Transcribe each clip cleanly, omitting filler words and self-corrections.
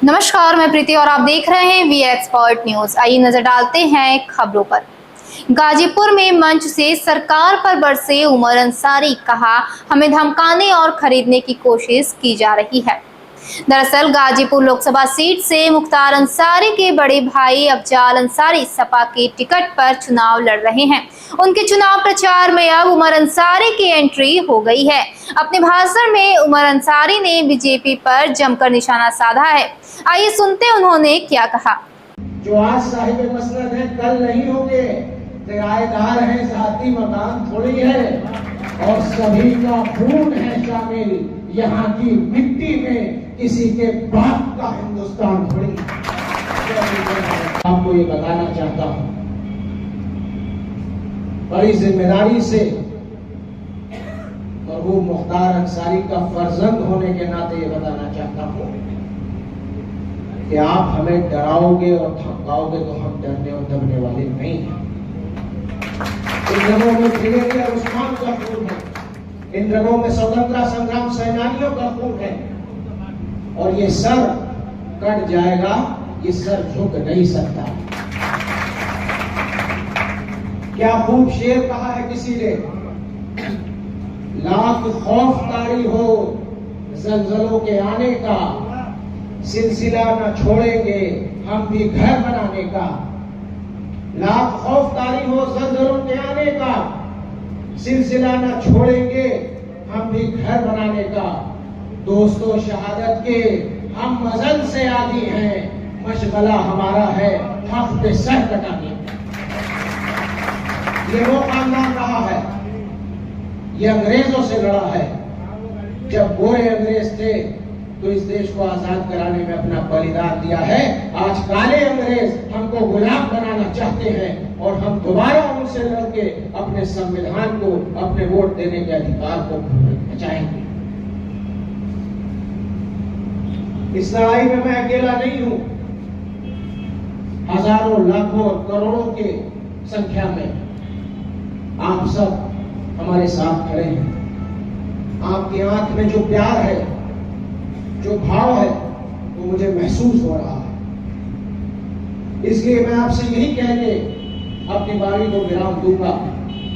नमस्कार, मैं प्रीति और आप देख रहे हैं वी एक्सपर्ट न्यूज। आइए नजर डालते हैं खबरों पर। गाजीपुर में मंच से सरकार पर बरसे उमर अंसारी, कहा हमें धमकाने और खरीदने की कोशिश की जा रही है। दरअसल गाजीपुर लोकसभा सीट से मुख्तार अंसारी के बड़े भाई अफजाल अंसारी सपा के टिकट पर चुनाव लड़ रहे हैं। उनके चुनाव प्रचार में अब उमर अंसारी की एंट्री हो गई है। अपने भाषण में उमर अंसारी ने बीजेपी पर जमकर निशाना साधा है। आइए सुनते हैं उन्होंने क्या कहा। जो आज साहिब मसनद है कल नहीं होंगे, किराएदार है, जाती मकान थोड़ी है और सभी का खून है शामिल यहाँ की मिट्टी में, किसी के बाप का हिंदुस्तान थोड़ी। आपको ये बताना चाहता हूँ बड़ी जिम्मेदारी से, और वो मुख्तार अंसारी का फर्जंद होने के नाते ये बताना चाहता हूँ कि आप हमें डराओगे और धमकाओगे तो हम डरने और दबने वाले नहीं हैं। इन रंगों में ब्रिगेडियर उस्मान का खून है, इन रंगों में स्वतंत्रता संग्राम सेनानियों का खून है और ये सर कट जाएगा, ये सर झुक नहीं सकता। क्या खूब शेर कहा है किसी ने, लाख खौफ तारी हो जलजलों के आने का, सिलसिला न छोड़ेंगे हम भी घर बनाने का। लाख खौफ तारी हो जलजलों के आने का, सिलसिला न छोड़ेंगे हम भी घर बनाने का। दोस्तों शहादत के हम मजल से आदी हैं, मशगला हमारा है हक पे सर कटाने। ये वो खानदान रहा है, ये अंग्रेजों से लड़ा है। जब गोरे अंग्रेज थे तो इस देश को आजाद कराने में अपना बलिदान दिया है। आज काले अंग्रेज हमको गुलाम बनाना चाहते हैं और हम दोबारा उनसे लड़के अपने संविधान को, अपने वोट देने के अधिकार को बचाएंगे। इस लड़ाई में मैं अकेला नहीं हूं, हजारों लाखों करोड़ों के संख्या में आप सब हमारे साथ खड़े हैं। आपकी आंख में जो प्यार है, जो भाव है, वो मुझे महसूस हो रहा है। इसलिए मैं आपसे यही कह के अपनी बारी को विराम दूंगा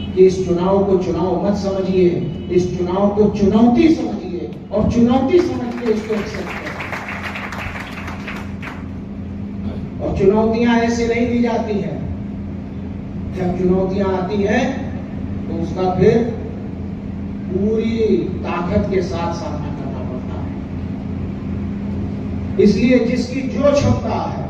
कि इस चुनाव को चुनाव मत समझिए, इस चुनाव को चुनौती समझिए और चुनौती समझ के इसको एक्सेप्ट करें। और चुनौतियां ऐसे नहीं दी जाती हैं, जब चुनौतियां आती हैं तो उसका फिर पूरी ताकत के साथ सामना करना पड़ता है। इसलिए जिसकी जो क्षमता है,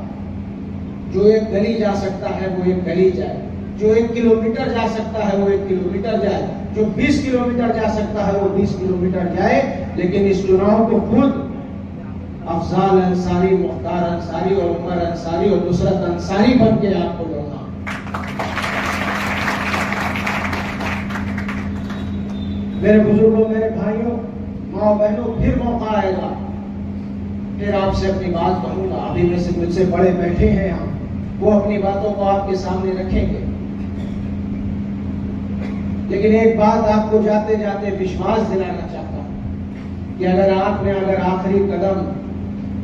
जो एक गली जा सकता है वो एक गली जाए, जो 1 किलोमीटर जा सकता है वो 1 किलोमीटर जाए, जो 20 किलोमीटर जा सकता है वो 20 किलोमीटर जाए। लेकिन इस चुनाव को खुद अफजाल अंसारी, मुख्तार अंसारी और उमर अंसारी और नुसरत अंसारी बन के आपको लड़ना। मेरे बुजुर्गों, मेरे भाइयों, माँ बहनों, फिर मौका आएगा, फिर आपसे अपनी बात कहूंगा। अभी में से मुझसे बड़े बैठे हैं यहाँ, वो अपनी बातों को आपके सामने रखेंगे। लेकिन एक बात आपको जाते जाते विश्वास दिलाना चाहता हूं कि अगर आपने आखिरी कदम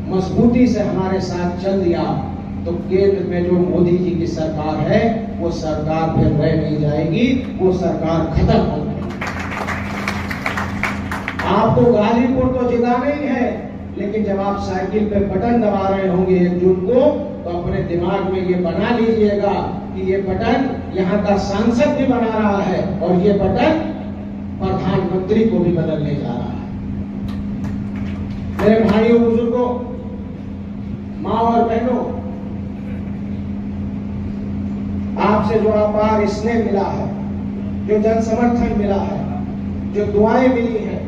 मजबूती से हमारे साथ चल दिया तो केंद्र में जो मोदी जी की सरकार है वो सरकार फिर रह नहीं जाएगी, वो सरकार खत्म हो जाएगी। आपको गाजीपुर तो जिताना ही है, लेकिन जब आप साइकिल पे बटन दबा रहे होंगे 1 जून को, तो अपने दिमाग में ये बना लीजिएगा कि ये बटन यहाँ का सांसद भी बना रहा है और ये बटन प्रधानमंत्री को भी बदलने जा रहा है। मेरे भाइयों, बुजुर्गों, माँ और बहनों, आपसे जो अपार स्नेह मिला है, जो जन समर्थन मिला है, जो दुआएं मिली हैं,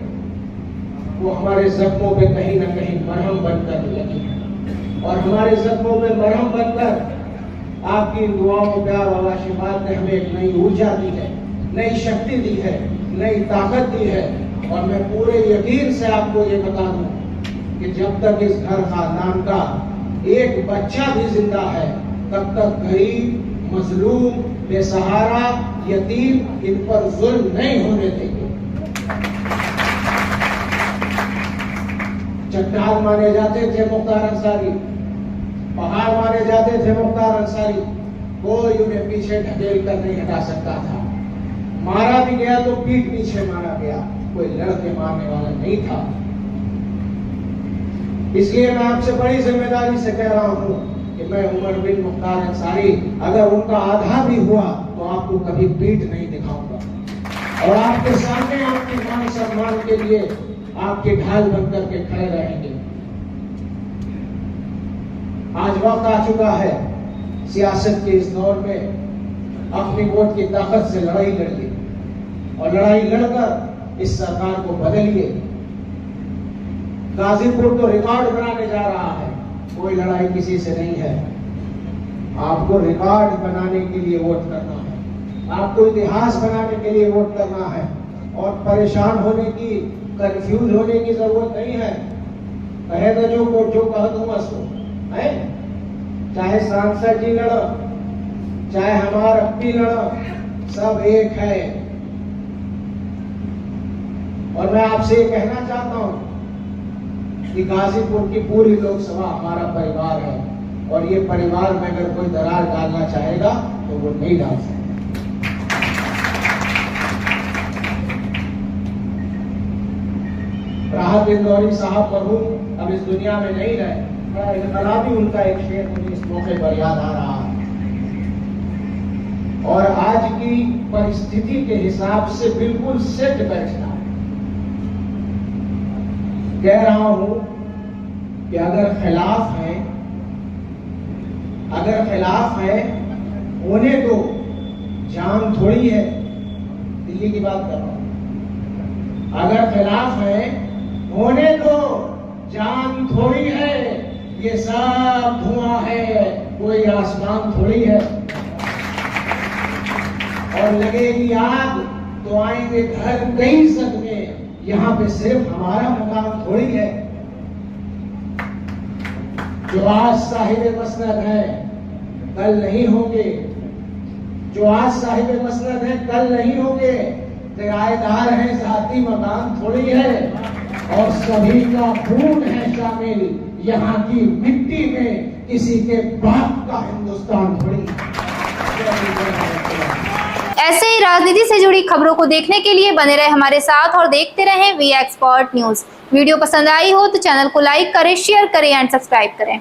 वो हमारे जख्मों पे कहीं ना कहीं मरहम बनकर लगी है। और हमारे जख्मों पे मरहम बनकर आपकी दुआओं, प्यार और आशीर्वाद ने हमें एक नई ऊर्जा दी है, नई शक्ति दी है, नई ताकत दी है। और मैं पूरे यकीन से आपको ये बता दूं कि जब तक इस घर खानदान का एक बच्चा भी जिंदा है, तब तक गरीब, मजलूम, बेसहारा, यतीम, इन पर जुल्म नहीं होने देंगे। चट्टान माने जाते थे मुख्तार अंसारी, पहाड़ माने जाते थे मुख्तार अंसारी, कोई उन्हें पीछे ढकेल कर नहीं हटा सकता था। मारा भी गया तो पीठ पीछे मारा गया, कोई लड़के मारने वाला नहीं था। इसलिए मैं आपसे बड़ी जिम्मेदारी से कह रहा हूं कि मैं उमर बिन मुख्तार अंसारी, अगर उनका आधा भी हुआ तो आपको कभी पीठ नहीं दिखाऊंगा और आपके सामने आपके मान सम्मान के लिए आपके ढाल बनकर के खड़े रहेंगे। आज वक्त आ चुका है सियासत के इस दौर में अपनी वोट की ताकत से लड़ाई लड़िए और लड़ाई लड़कर इस सरकार को बदलिए। गाजीपुर तो रिकॉर्ड बनाने जा रहा है, कोई लड़ाई किसी से नहीं है। आपको रिकॉर्ड बनाने के लिए वोट करना है, आपको इतिहास बनाने के लिए वोट करना है और परेशान होने की, कंफ्यूज होने की जरूरत नहीं है। कहे तो जो कह दूंगा सो है, चाहे सांसद जी लड़ो, चाहे हमारा अपनी लड़ो, सब एक है। और मैं आपसे ये कहना चाहता हूं कि गाजीपुर की पूरी लोकसभा हमारा परिवार है और ये परिवार में अगर कोई दरार डालना चाहेगा तो वो नहीं डाल सकता। राहत इंदौरी साहब मरहूम अब इस दुनिया में नहीं रहे, इनकलाबी उनका एक शेर मुझे इस मौके पर याद आ रहा है और आज की परिस्थिति के हिसाब से बिल्कुल सेट बैठना है। कह रहा हूं कि अगर खिलाफ है होने दो, जान थोड़ी है। दिल्ली की बात कर रहा हूं, अगर खिलाफ है होने दो, जान थोड़ी है। ये सब धुआं है, कोई आसमान थोड़ी है। और लगेगी आग तो आएंगे घर कई सदमे, यहाँ पे सिर्फ हमारा मुकाम थोड़ी है। जो आज साहिब मसनद है कल नहीं होंगे, जो आज साहिब मसनद है कल नहीं होंगे। किराएदार है, जाती मकान थोड़ी है और सभी का खून है शामिल यहाँ की मिट्टी में, किसी के बाप का हिंदुस्तान थोड़ी। ऐसे ही राजनीति से जुड़ी खबरों को देखने के लिए बने रहे हमारे साथ और देखते रहें वी एक्सपर्ट न्यूज। वीडियो पसंद आई हो तो चैनल को लाइक करें, शेयर करें एंड सब्सक्राइब करें।